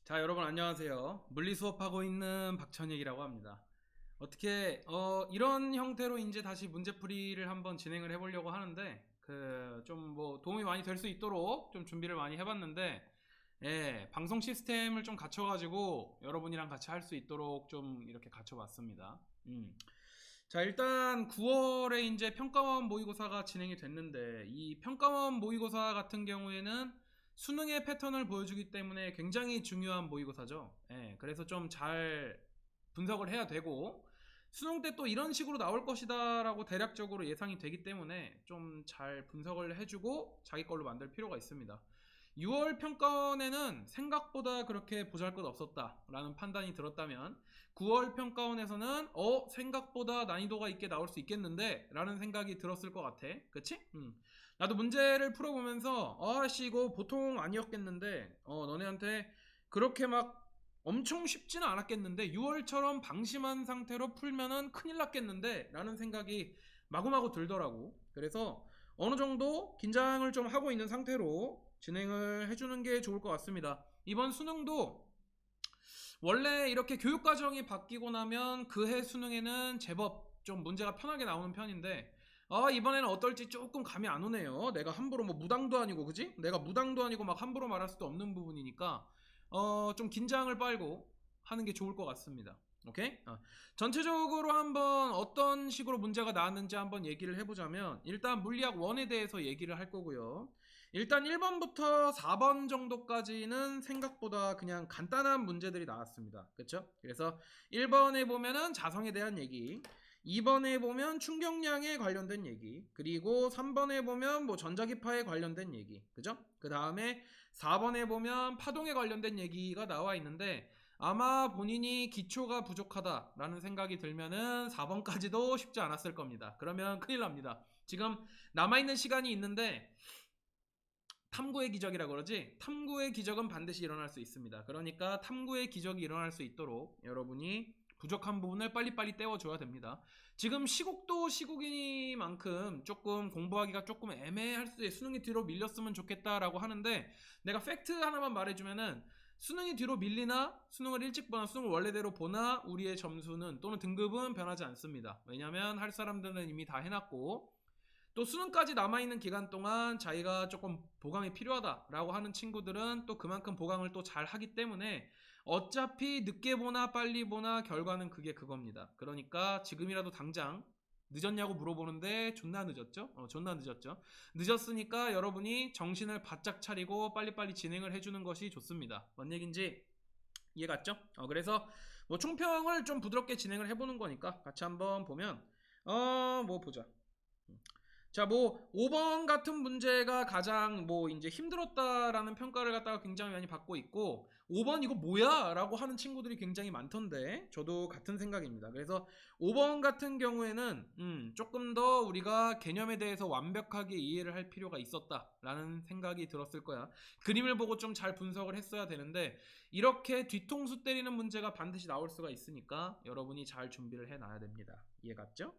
자, 여러분 안녕하세요. 물리 수업하고 있는 박천익이라고 합니다. 어떻게 이런 형태로 이제 다시 문제풀이를 한번 진행을 해보려고 하는데 좀 뭐 도움이 많이 될 수 있도록 좀 준비를 많이 해봤는데 예, 방송 시스템을 좀 갖춰가지고 여러분이랑 같이 할 수 있도록 좀 이렇게 갖춰봤습니다. 자, 일단 9월에 이제 평가원 모의고사가 진행이 됐는데 이 평가원 모의고사 같은 경우에는 수능의 패턴을 보여주기 때문에 굉장히 중요한 모의고사죠. 예, 그래서 좀 잘 분석을 해야 되고 수능 때 또 이런 식으로 나올 것이다 라고 대략적으로 예상이 되기 때문에 좀 잘 분석을 해주고 자기 걸로 만들 필요가 있습니다. 6월 평가원에는 생각보다 그렇게 보잘것 없었다 라는 판단이 들었다면 9월 평가원에서는 생각보다 난이도가 있게 나올 수 있겠는데 라는 생각이 들었을 것 같아. 그치? 나도 문제를 풀어보면서 아씨 이거 보통 아니었겠는데 너네한테 그렇게 막 엄청 쉽지는 않았겠는데 6월처럼 방심한 상태로 풀면은 큰일 났겠는데 라는 생각이 마구마구 들더라고. 그래서 어느 정도 긴장을 좀 하고 있는 상태로 진행을 해주는 게 좋을 것 같습니다. 이번 수능도 원래 이렇게 교육과정이 바뀌고 나면 그해 수능에는 제법 좀 문제가 편하게 나오는 편인데 이번에는 어떨지 조금 감이 안 오네요. 내가 함부로 뭐 무당도 아니고 그지? 내가 무당도 아니고 막 함부로 말할 수도 없는 부분이니까 좀 긴장을 빨고 하는 게 좋을 것 같습니다. 오케이? 전체적으로 한번 어떤 식으로 문제가 나왔는지 한번 얘기를 해보자면 일단 물리학 1에 대해서 얘기를 할 거고요. 일단 1번부터 4번 정도까지는 생각보다 그냥 간단한 문제들이 나왔습니다. 그쵸? 그래서 1번에 보면은 자성에 대한 얘기, 2번에 보면 충격량에 관련된 얘기, 그리고 3번에 보면 뭐 전자기파에 관련된 얘기, 그죠? 그 다음에 4번에 보면 파동에 관련된 얘기가 나와 있는데 아마 본인이 기초가 부족하다라는 생각이 들면은 4번까지도 쉽지 않았을 겁니다. 그러면 큰일 납니다. 지금 남아있는 시간이 있는데 탐구의 기적이라고 그러지? 탐구의 기적은 반드시 일어날 수 있습니다. 그러니까 탐구의 기적이 일어날 수 있도록 여러분이 부족한 부분을 빨리빨리 떼워줘야 됩니다. 지금 시국도 시국이니만큼 조금 공부하기가 조금 애매할 수도 있어요. 수능이 뒤로 밀렸으면 좋겠다라고 하는데 내가 팩트 하나만 말해주면은 수능이 뒤로 밀리나 수능을 일찍 보나 수능을 원래대로 보나 우리의 점수는 또는 등급은 변하지 않습니다. 왜냐하면 할 사람들은 이미 다 해놨고 또 수능까지 남아있는 기간 동안 자기가 조금 보강이 필요하다라고 하는 친구들은 또 그만큼 보강을 또 잘 하기 때문에 어차피 늦게 보나 빨리 보나 결과는 그게 그겁니다. 그러니까 지금이라도 당장 늦었냐고 물어보는데 존나 늦었죠? 존나 늦었죠. 늦었으니까 여러분이 정신을 바짝 차리고 빨리빨리 진행을 해주는 것이 좋습니다. 뭔 얘긴지 이해 갔죠? 그래서 뭐 총평을 좀 부드럽게 진행을 해보는 거니까 같이 한번 보면 뭐 보자. 자, 뭐 5번 같은 문제가 가장 뭐 이제 힘들었다라는 평가를 갖다가 굉장히 많이 받고 있고 5번 이거 뭐야? 라고 하는 친구들이 굉장히 많던데 저도 같은 생각입니다. 그래서 5번 같은 경우에는 조금 더 우리가 개념에 대해서 완벽하게 이해를 할 필요가 있었다라는 생각이 들었을 거야. 그림을 보고 좀 잘 분석을 했어야 되는데 이렇게 뒤통수 때리는 문제가 반드시 나올 수가 있으니까 여러분이 잘 준비를 해놔야 됩니다. 이해 갔죠?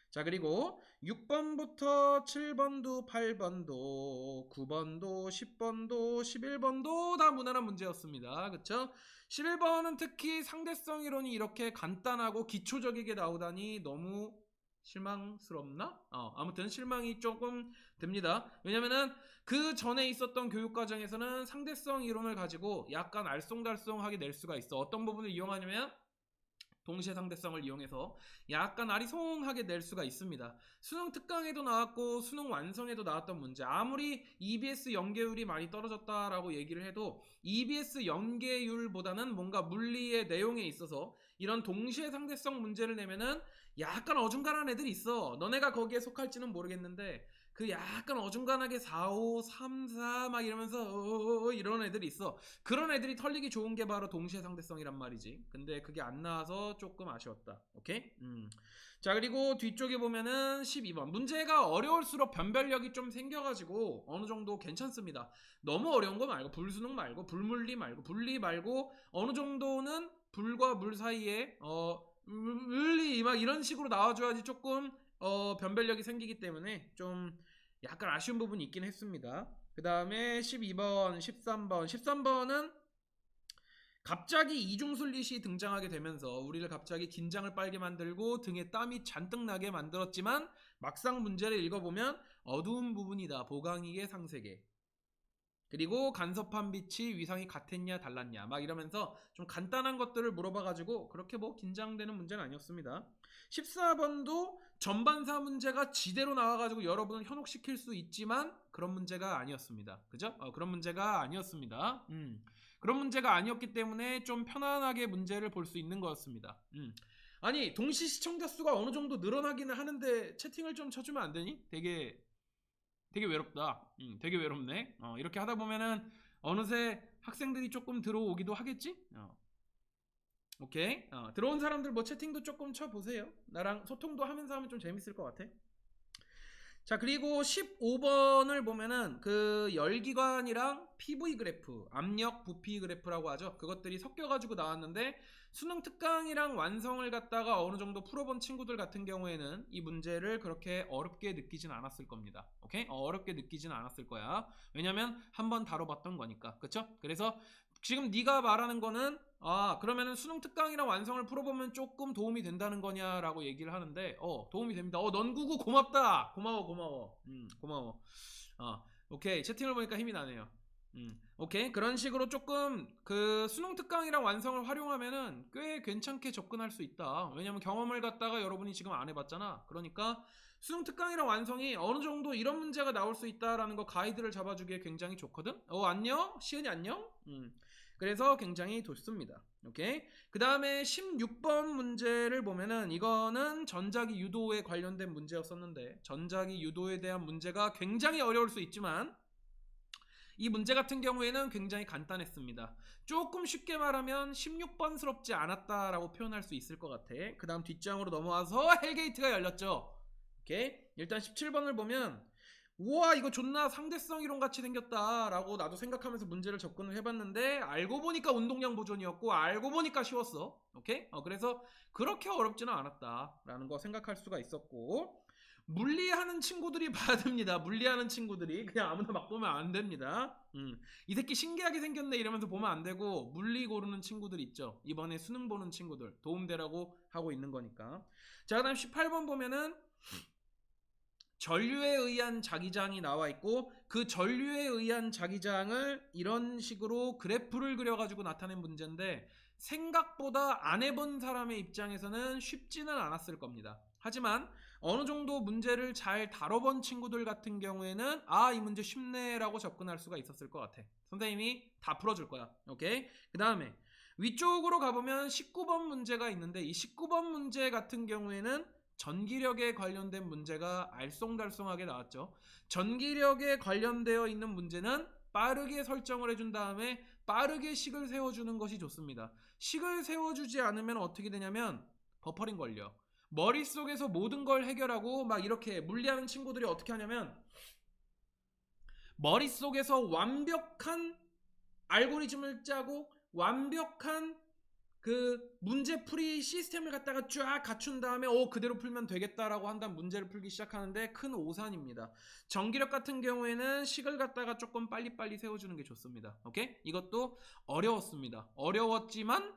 자, 그리고 6번부터 7번도 8번도 9번도 10번도 11번도 다 무난한 문제였습니다. 그쵸? 11번은 특히 상대성 이론이 이렇게 간단하고 기초적이게 나오다니 너무 실망스럽나? 아무튼 실망이 조금 됩니다. 왜냐면은 그 전에 있었던 교육과정에서는 상대성 이론을 가지고 약간 알쏭달쏭하게 낼 수가 있어. 어떤 부분을 이용하냐면 동시에 상대성을 이용해서 약간 아리송하게 낼 수가 있습니다. 수능 특강에도 나왔고 수능 완성에도 나왔던 문제, 아무리 EBS 연계율이 많이 떨어졌다라고 얘기를 해도 EBS 연계율보다는 뭔가 물리의 내용에 있어서 이런 동시에 상대성 문제를 내면은 약간 어중간한 애들이 있어. 너네가 거기에 속할지는 모르겠는데 그 약간 어중간하게 4, 5, 3, 4 막 이러면서 이런 애들이 있어. 그런 애들이 털리기 좋은 게 바로 동시에 상대성이란 말이지. 근데 그게 안 나와서 조금 아쉬웠다. 오케이? 자, 그리고 뒤쪽에 보면은 12번. 문제가 어려울수록 변별력이 좀 생겨가지고 어느 정도 괜찮습니다. 너무 어려운 거 말고, 불수능 말고, 불물리 말고, 분리 말고, 어느 정도는 불과 물 사이에, 물리, 막 이런 식으로 나와줘야지 조금, 변별력이 생기기 때문에 좀 약간 아쉬운 부분이 있긴 했습니다. 그 다음에 12번, 13번. 13번은 갑자기 이중슬릿이 등장하게 되면서 우리를 갑자기 긴장을 빨게 만들고 등에 땀이 잔뜩 나게 만들었지만 막상 문제를 읽어보면 어두운 부분이다. 보강이계 상세계. 그리고 간섭한 빛이 위상이 같았냐 달랐냐 막 이러면서 좀 간단한 것들을 물어봐가지고 그렇게 뭐 긴장되는 문제는 아니었습니다. 14번도 전반사 문제가 지대로 나와가지고 여러분을 현혹시킬 수 있지만 그런 문제가 아니었습니다. 그죠? 그런 문제가 아니었습니다. 그런 문제가 아니었기 때문에 좀 편안하게 문제를 볼 수 있는 거였습니다. 아니 동시 시청자 수가 어느 정도 늘어나기는 하는데 채팅을 좀 쳐주면 안 되니? 되게 외롭다. 되게 외롭네. 이렇게 하다 보면은 어느새 학생들이 조금 들어오기도 하겠지? 오케이. 들어온 사람들 뭐 채팅도 조금 쳐보세요. 나랑 소통도 하면서 하면 좀 재밌을 것 같아. 자, 그리고 15번을 보면은 그 열기관이랑 PV 그래프, 압력 부피 그래프라고 하죠. 그것들이 섞여가지고 나왔는데 수능 특강이랑 완성을 갖다가 어느 정도 풀어본 친구들 같은 경우에는 이 문제를 그렇게 어렵게 느끼진 않았을 겁니다. 오케이? 어렵게 느끼진 않았을 거야. 왜냐면 한번 다뤄봤던 거니까. 그쵸? 그래서 지금 네가 말하는 거는 그러면은 수능 특강이랑 완성을 풀어보면 조금 도움이 된다는 거냐라고 얘기를 하는데 도움이 됩니다. 넌구구 고맙다. 고마워. 고마워. 오케이. 채팅을 보니까 힘이 나네요. 오케이. 그런 식으로 조금 그 수능 특강이랑 완성을 활용하면은 꽤 괜찮게 접근할 수 있다. 왜냐면 경험을 갖다가 여러분이 지금 안 해봤잖아. 그러니까 수능 특강이랑 완성이 어느 정도 이런 문제가 나올 수 있다라는 거 가이드를 잡아주기에 굉장히 좋거든. 안녕? 시은이 안녕? 그래서 굉장히 좋습니다. 오케이. 그 다음에 16번 문제를 보면은 이거는 전자기 유도에 관련된 문제였었는데 전자기 유도에 대한 문제가 굉장히 어려울 수 있지만 이 문제 같은 경우에는 굉장히 간단했습니다. 조금 쉽게 말하면 16번스럽지 않았다라고 표현할 수 있을 것 같아. 그 다음 뒷장으로 넘어와서 헬게이트가 열렸죠. 오케이. 일단 17번을 보면 우와 이거 존나 상대성 이론 같이 생겼다 라고 나도 생각하면서 문제를 접근을 해봤는데 알고 보니까 운동량 보존이었고 알고 보니까 쉬웠어. 오케이? 그래서 그렇게 어렵지는 않았다 라는 거 생각할 수가 있었고 물리하는 친구들이 봐야 됩니다. 물리하는 친구들이 그냥 아무나 막 보면 안 됩니다. 이 새끼 신기하게 생겼네 이러면서 보면 안 되고 물리 고르는 친구들 있죠. 이번에 수능 보는 친구들 도움되라고 하고 있는 거니까. 자, 그 다음 18번 보면은 전류에 의한 자기장이 나와 있고 그 전류에 의한 자기장을 이런 식으로 그래프를 그려가지고 나타낸 문제인데 생각보다 안 해본 사람의 입장에서는 쉽지는 않았을 겁니다. 하지만 어느 정도 문제를 잘 다뤄본 친구들 같은 경우에는 이 문제 쉽네 라고 접근할 수가 있었을 것 같아. 선생님이 다 풀어줄 거야. 오케이? 그 다음에 위쪽으로 가보면 19번 문제가 있는데 이 19번 문제 같은 경우에는 전기력에 관련된 문제가 알쏭달쏭하게 나왔죠. 전기력에 관련되어 있는 문제는 빠르게 설정을 해준 다음에 빠르게 식을 세워주는 것이 좋습니다. 식을 세워주지 않으면 어떻게 되냐면 버퍼링 걸려. 머릿속에서 모든 걸 해결하고 막 이렇게 물리하는 친구들이 어떻게 하냐면 머릿속에서 완벽한 알고리즘을 짜고 완벽한 그 문제풀이 시스템을 갖다가 쫙 갖춘 다음에 그대로 풀면 되겠다라고 한다면 문제를 풀기 시작하는데 큰 오산입니다. 전기력 같은 경우에는 식을 갖다가 조금 빨리빨리 세워주는 게 좋습니다. 오케이? 이것도 어려웠습니다. 어려웠지만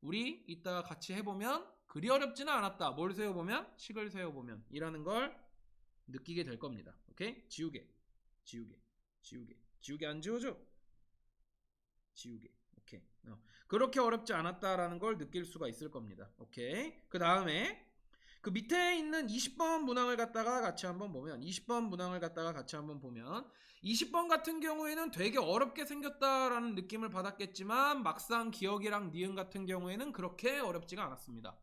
우리 이따가 같이 해보면 그리 어렵지는 않았다. 뭘 세워보면? 식을 세워보면 이라는 걸 느끼게 될 겁니다. 오케이? 지우개 안 지워져? 지우개. 오케이. 그렇게 어렵지 않았다라는 걸 느낄 수가 있을 겁니다. 오케이. 그 다음에 그 밑에 있는 20번 문항을 갖다가 같이 한번 보면 20번 같은 경우에는 되게 어렵게 생겼다라는 느낌을 받았겠지만 막상 기억이랑 니은 같은 경우에는 그렇게 어렵지가 않았습니다.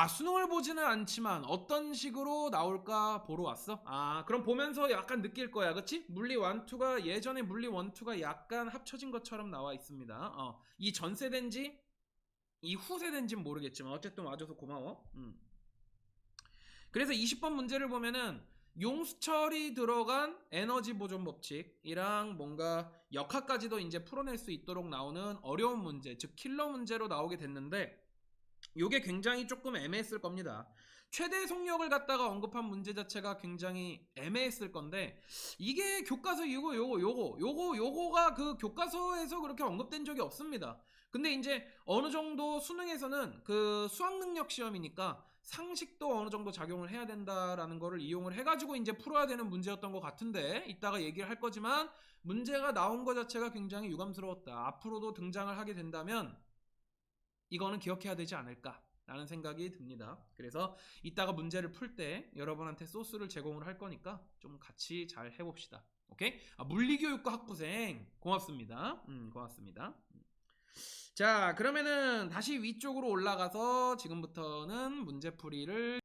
수능을 보지는 않지만 어떤 식으로 나올까 보러 왔어? 그럼 보면서 약간 느낄 거야. 그치? 물리 1, 2가 예전에 물리 1, 2가 약간 합쳐진 것처럼 나와 있습니다. 이 전세대인지 이 후세대인지는 모르겠지만 어쨌든 와줘서 고마워. 그래서 20번 문제를 보면은 용수철이 들어간 에너지 보존 법칙이랑 뭔가 역학까지도 이제 풀어낼 수 있도록 나오는 어려운 문제, 즉 킬러 문제로 나오게 됐는데 요게 굉장히 조금 애매했을 겁니다. 최대 속력을 갖다가 언급한 문제 자체가 굉장히 애매했을 건데 이게 교과서 요거가 그 교과서에서 그렇게 언급된 적이 없습니다. 근데 이제 어느 정도 수능에서는 그 수학 능력 시험이니까 상식도 어느 정도 작용을 해야 된다라는 거를 이용을 해가지고 이제 풀어야 되는 문제였던 것 같은데 이따가 얘기를 할 거지만 문제가 나온 것 자체가 굉장히 유감스러웠다. 앞으로도 등장을 하게 된다면 이거는 기억해야 되지 않을까 라는 생각이 듭니다. 그래서 이따가 문제를 풀 때 여러분한테 소스를 제공을 할 거니까 좀 같이 잘 해봅시다. 오케이? 물리교육과 학부생 고맙습니다. 고맙습니다. 자, 그러면은 다시 위쪽으로 올라가서 지금부터는 문제풀이를